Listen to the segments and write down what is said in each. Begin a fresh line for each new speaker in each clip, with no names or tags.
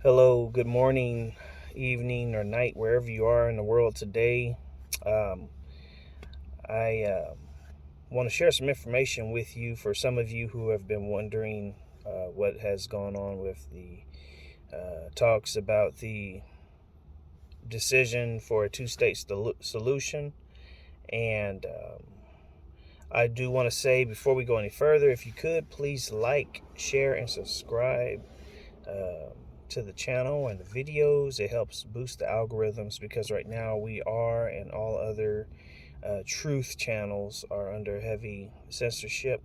Hello, good morning, evening, or night, wherever you are in the world today. Um, I want to share some information with you for some of you who have been wondering what has gone on with the talks about the decision for a two-state solution. And I do want to say before we go any further, if you could please like, share, and subscribe um, to the channel and the videos. It helps boost the algorithms because right now we are, and all other truth channels are under heavy censorship.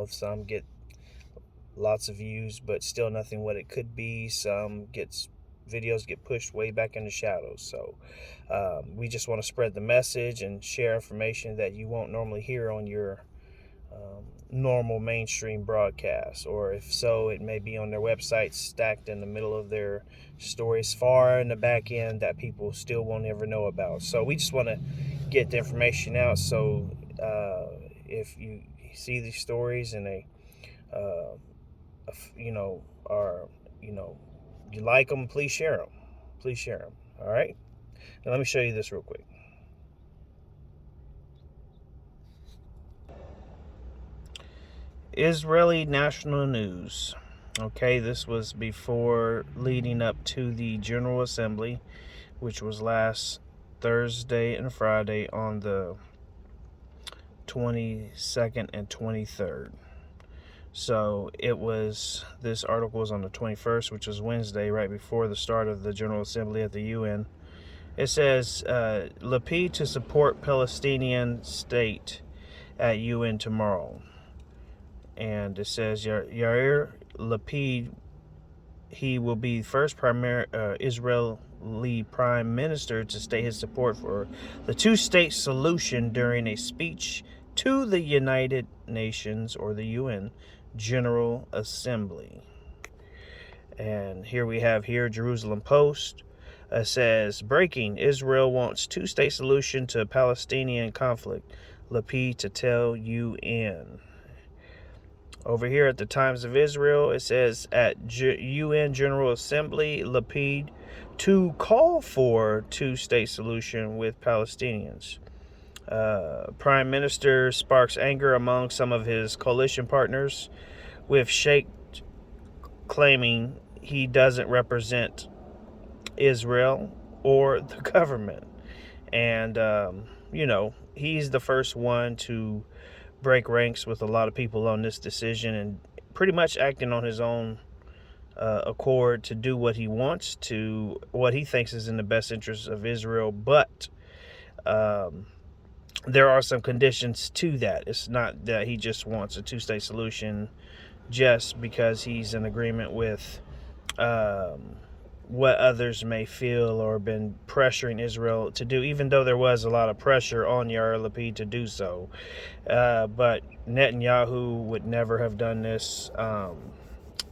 Some get lots of views, but still nothing what it could be. Some gets videos get pushed way back in the shadows. So we just want to spread the message and share information that you won't normally hear on your normal mainstream broadcast, or if so, it may be on their website stacked in the middle of their stories far in the back end that people still won't ever know about. So we just want to get the information out. So if you see these stories and they, uh, are, you know, you like them, please share them. Please share them. All right. Now let me show you this real quick. Israeli national news. Okay, this was before leading up to the General Assembly, which was last Thursday and Friday on the 22nd and 23rd. So this article was on the 21st, which was Wednesday, right before the start of the General Assembly at the UN. It says, Lapid to support Palestinian state at UN tomorrow. And it says Yair Lapid, he will be first Israeli prime minister to state his support for the two-state solution during a speech to the United Nations, or the UN General Assembly. And here we have Jerusalem Post. Says, breaking, Israel wants two-state solution to Palestinian conflict. Lapid to tell UN. Over here at the Times of Israel, it says at UN General Assembly, Lapid to call for two-state solution with Palestinians. Prime Minister sparks anger among some of his coalition partners, with Sheikh claiming he doesn't represent Israel or the government. And, he's the first one to break ranks with a lot of people on this decision, and pretty much acting on his own accord to do what he wants to, what he thinks is in the best interest of Israel. But there are some conditions to that. It's not that he just wants a two-state solution just because he's in agreement with what others may feel or been pressuring Israel to do, even though there was a lot of pressure on Yair Lapid to do so. But Netanyahu would never have done this.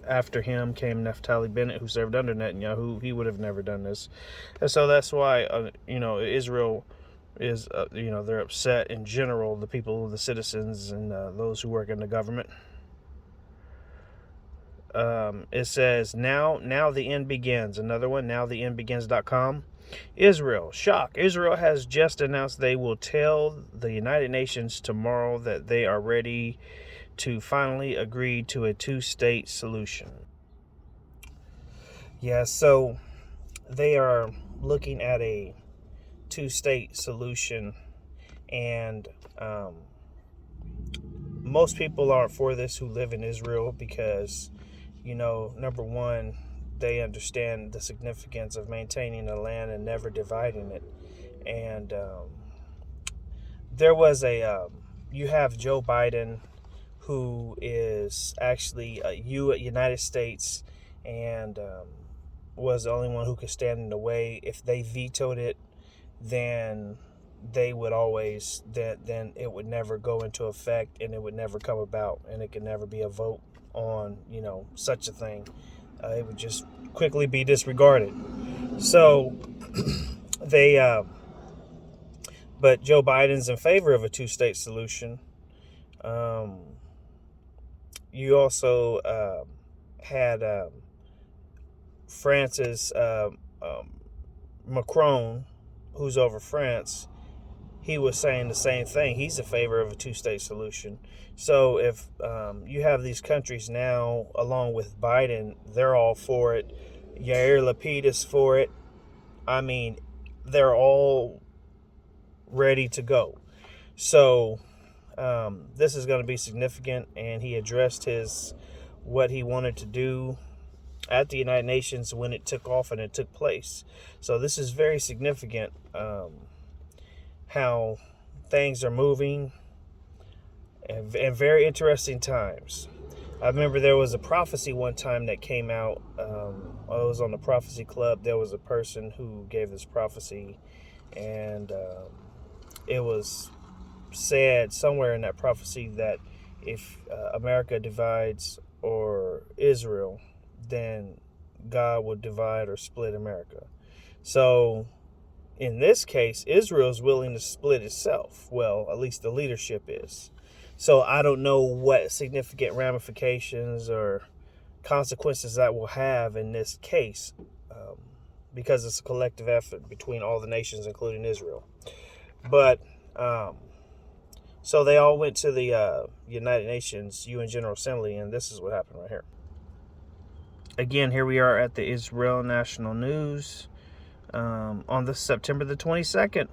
After him came Naftali Bennett, who served under Netanyahu. He would have never done this. And so that's why, Israel is, they're upset in general, the people, the citizens, and those who work in the government. It says, now the end begins. Another one, nowtheendbegins.com. Israel, shock. Israel has just announced they will tell the United Nations tomorrow that they are ready to finally agree to a two-state solution. Yeah, so they are looking at a two-state solution, and most people aren't for this who live in Israel because, number one, they understand the significance of maintaining the land and never dividing it. And there was you have Joe Biden, who is actually a United States, and was the only one who could stand in the way. If they vetoed it, then they would always, then it would never go into effect, and it would never come about, and it could never be a vote on, such a thing. It would just quickly be disregarded. So they, but Joe Biden's in favor of a two-state solution. You also had France's Macron, who's over France, he was saying the same thing. He's in favor of a two-state solution. So if you have these countries now, along with Biden, they're all for it. Yair Lapid is for it. I mean, they're all ready to go. So this is going to be significant, and he addressed what he wanted to do at the United Nations when it took off and it took place. So this is very significant, how things are moving, and very interesting times. I remember there was a prophecy one time that came out. I was on the Prophecy Club. There was a person who gave this prophecy, and it was said somewhere in that prophecy that if America divides or Israel, then God would divide or split America. So in this case, Israel is willing to split itself. Well, at least the leadership is. So I don't know what significant ramifications or consequences that will have in this case, because it's a collective effort between all the nations, including Israel. But so they all went to the United Nations UN General Assembly, and this is what happened right here. Again, here we are at the Israel National News on the September the 22nd,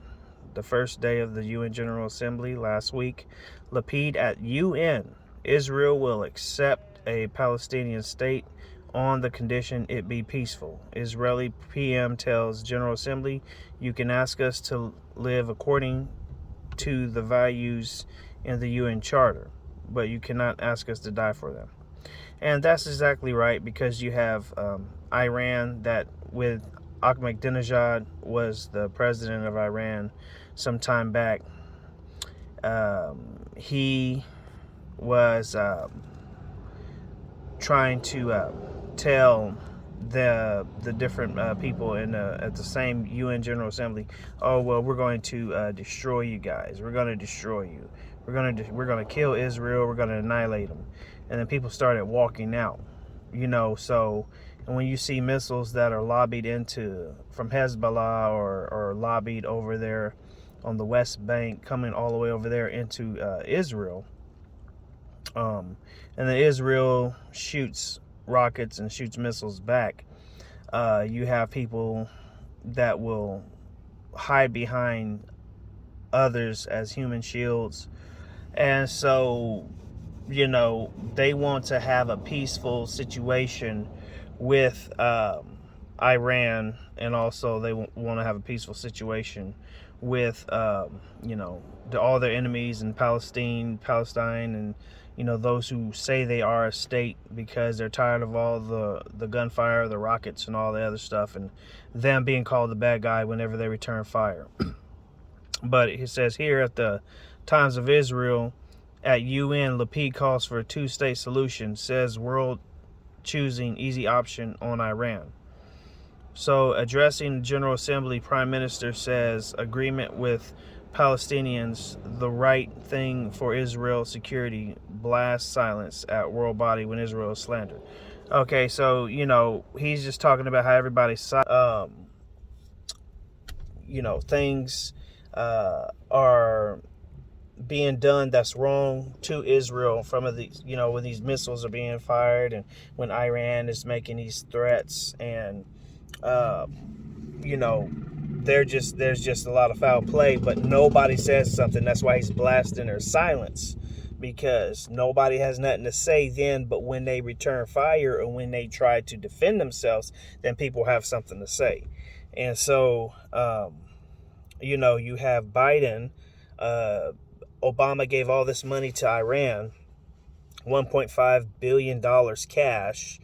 the first day of the UN General Assembly last week. Lapid at UN: Israel will accept a Palestinian state on the condition it be peaceful. Israeli PM tells General Assembly, you can ask us to live according to the values in the UN Charter, but you cannot ask us to die for them. And that's exactly right, because you have Iran, that with Ahmadinejad was the president of Iran some time back. He was trying to tell the different people at the same UN General Assembly, oh well, we're going to destroy you guys. We're going to destroy you. We're going to kill Israel. We're going to annihilate them. And then people started walking out. So, and when you see missiles that are lobbied from Hezbollah or lobbied over there on the West Bank, coming all the way over there into Israel, and then Israel shoots rockets and shoots missiles back, you have people that will hide behind others as human shields. And so, they want to have a peaceful situation with Iran, and also they want to have a peaceful situation with all their enemies in Palestine, and those who say they are a state, because they're tired of all the gunfire, the rockets, and all the other stuff, and them being called the bad guy whenever they return fire. But it says here at the Times of Israel, at UN, Lapid calls for a two-state solution, says world choosing easy option on Iran. So addressing the General Assembly, Prime Minister says agreement with Palestinians, the right thing for Israel security, blast silence at world body when Israel is slandered. Okay, so, he's just talking about how everybody's, things are being done that's wrong to Israel from these, when these missiles are being fired, and when Iran is making these threats, and there's just a lot of foul play, but nobody says something. That's why he's blasting their silence, because nobody has nothing to say then. But when they return fire, or when they try to defend themselves, then people have something to say. And so you have Biden. Obama gave all this money to Iran, $1.5 billion cash,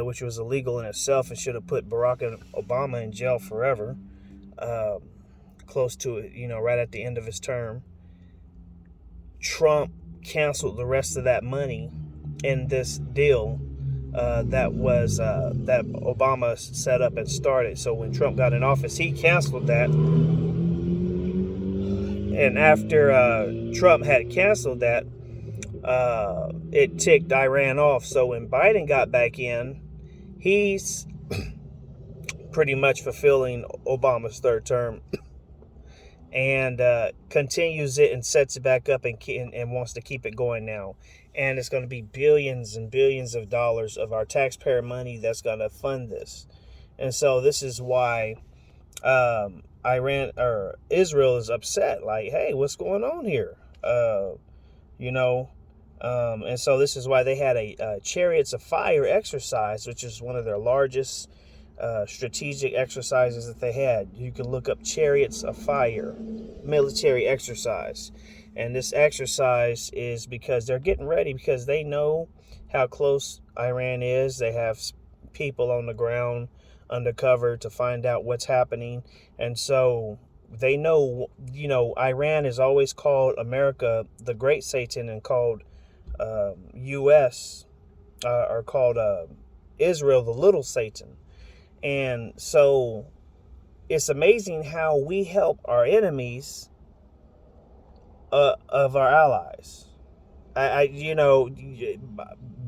which was illegal in itself and should have put Barack Obama in jail forever, close to it, right at the end of his term. Trump canceled the rest of that money in this deal that Obama set up and started. So when Trump got in office, he canceled that. And after Trump had canceled that, it ticked Iran off. So when Biden got back in, he's pretty much fulfilling Obama's third term, and continues it and sets it back up and wants to keep it going now. And it's going to be billions and billions of dollars of our taxpayer money that's going to fund this. And so this is why Iran or Israel is upset. Like, hey, what's going on here? You know, and so this is why they had a Chariots of Fire exercise, which is one of their largest strategic exercises that they had. You can look up Chariots of Fire military exercise. And this exercise is because they're getting ready, because they know how close Iran is. They have people on the ground undercover to find out what's happening. And so they know, Iran is always called America the Great Satan, and called U.S. Or called Israel the Little Satan. And so it's amazing how we help our enemies of our allies. Biden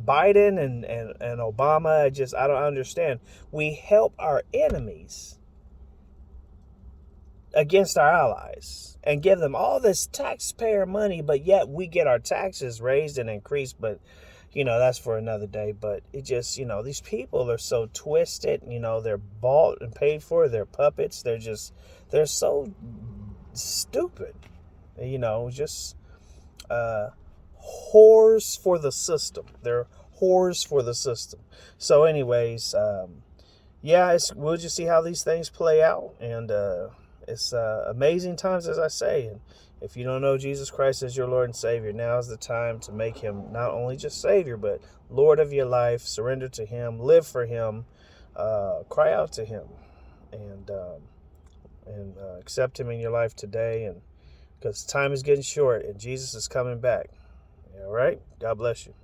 and Obama, I don't understand. We help our enemies against our allies and give them all this taxpayer money, but yet we get our taxes raised and increased. But that's for another day. But it just, these people are so twisted. They're bought and paid for. They're puppets. They're so stupid. Just whores for the system. They're whores for the system. So anyways, we'll just see how these things play out. And it's amazing times, as I say. And if you don't know Jesus Christ as your Lord and Savior, now is the time to make him not only just Savior, but Lord of your life. Surrender to him, live for him, cry out to him, and accept him in your life today. And because time is getting short and Jesus is coming back. All right? God bless you.